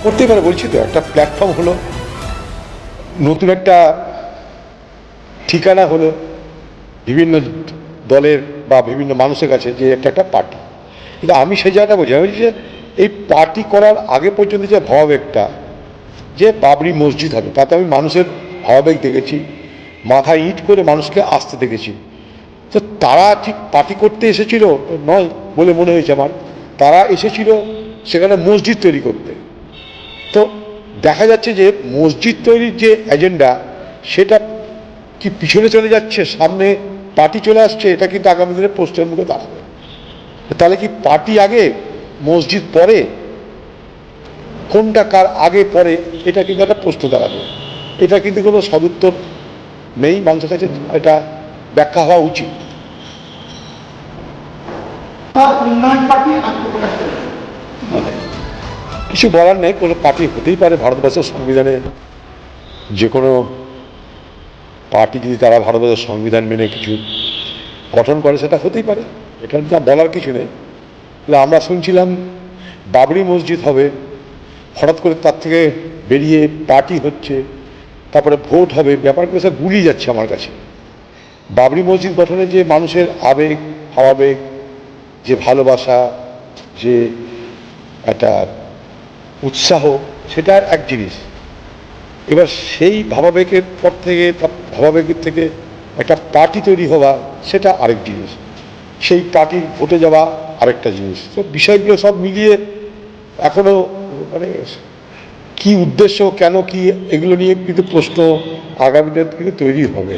করতেই পারে, বলছি তো একটা প্ল্যাটফর্ম হলো, নতুন একটা ঠিকানা হলো বিভিন্ন দলের বা বিভিন্ন মানুষের কাছে যে একটা একটা পার্টি। কিন্তু আমি সেই জায়গাটা বলছি, আমি বলছি যে এই পার্টি করার আগে পর্যন্ত যে ভাবাবেগটা যে বাবরি মসজিদ হবে, তাতে আমি মানুষের ভাবাবেগ দেখেছি, মাথায় ইট করে মানুষকে আসতে দেখেছি। তো তারা ঠিক পার্টি করতে এসেছিল নয় বলে মনে হয়েছে আমার, তারা এসেছিল সেখানে মসজিদ তৈরি করতে। তো দেখা যাচ্ছে যে মসজিদ তৈরির যে এজেন্ডা সেটা কি পিছনে চলে যাচ্ছে, সামনে পার্টি চলে আসছে, এটা কিন্তু আগামী দিনে প্রশ্নের মুখে দাঁড়াবে। তাহলে কি পার্টি আগে মসজিদ পরে, কোনটা কার আগে পরে, এটা কিন্তু একটা প্রশ্ন দাঁড়াবে। এটা কিন্তু কোনো সদুত্তর নেই মানুষের কাছে, এটা ব্যাখ্যা হওয়া উচিত। কিছু বলার নেই, কোনো পার্টি হতেই পারে ভারতবর্ষের সংবিধানে, যে কোনো পার্টি যদি তারা ভারতবর্ষের সংবিধান মেনে কিছু গঠন করে সেটা হতেই পারে, এটা যা বলার কিছু নেই। আমরা শুনছিলাম বাবরি মসজিদ হবে, হঠাৎ করে তার থেকে বেরিয়ে পার্টি হচ্ছে, তারপরে ভোট হবে, ব্যাপারগুলো সব গুলিয়ে যাচ্ছে আমার কাছে। বাবরি মসজিদ গঠনে যে মানুষের আবেগ ভাবাবেগ, যে ভালোবাসা, যে একটা উৎসাহ, সেটা এক জিনিস। এবার সেই ভাবাবেগের পর থেকে, ভাবাবেগের থেকে একটা পার্টি তৈরি হওয়া, সেটা আরেক জিনিস। সেই পার্টি ভোটে যাওয়া আরেকটা জিনিস। তো বিষয়গুলো সব মিলিয়ে এখনো মানে কি উদ্দেশ্য, কেন কি, এগুলো নিয়ে কিন্তু প্রশ্ন আগামী দিনে কিন্তু তৈরি হবে।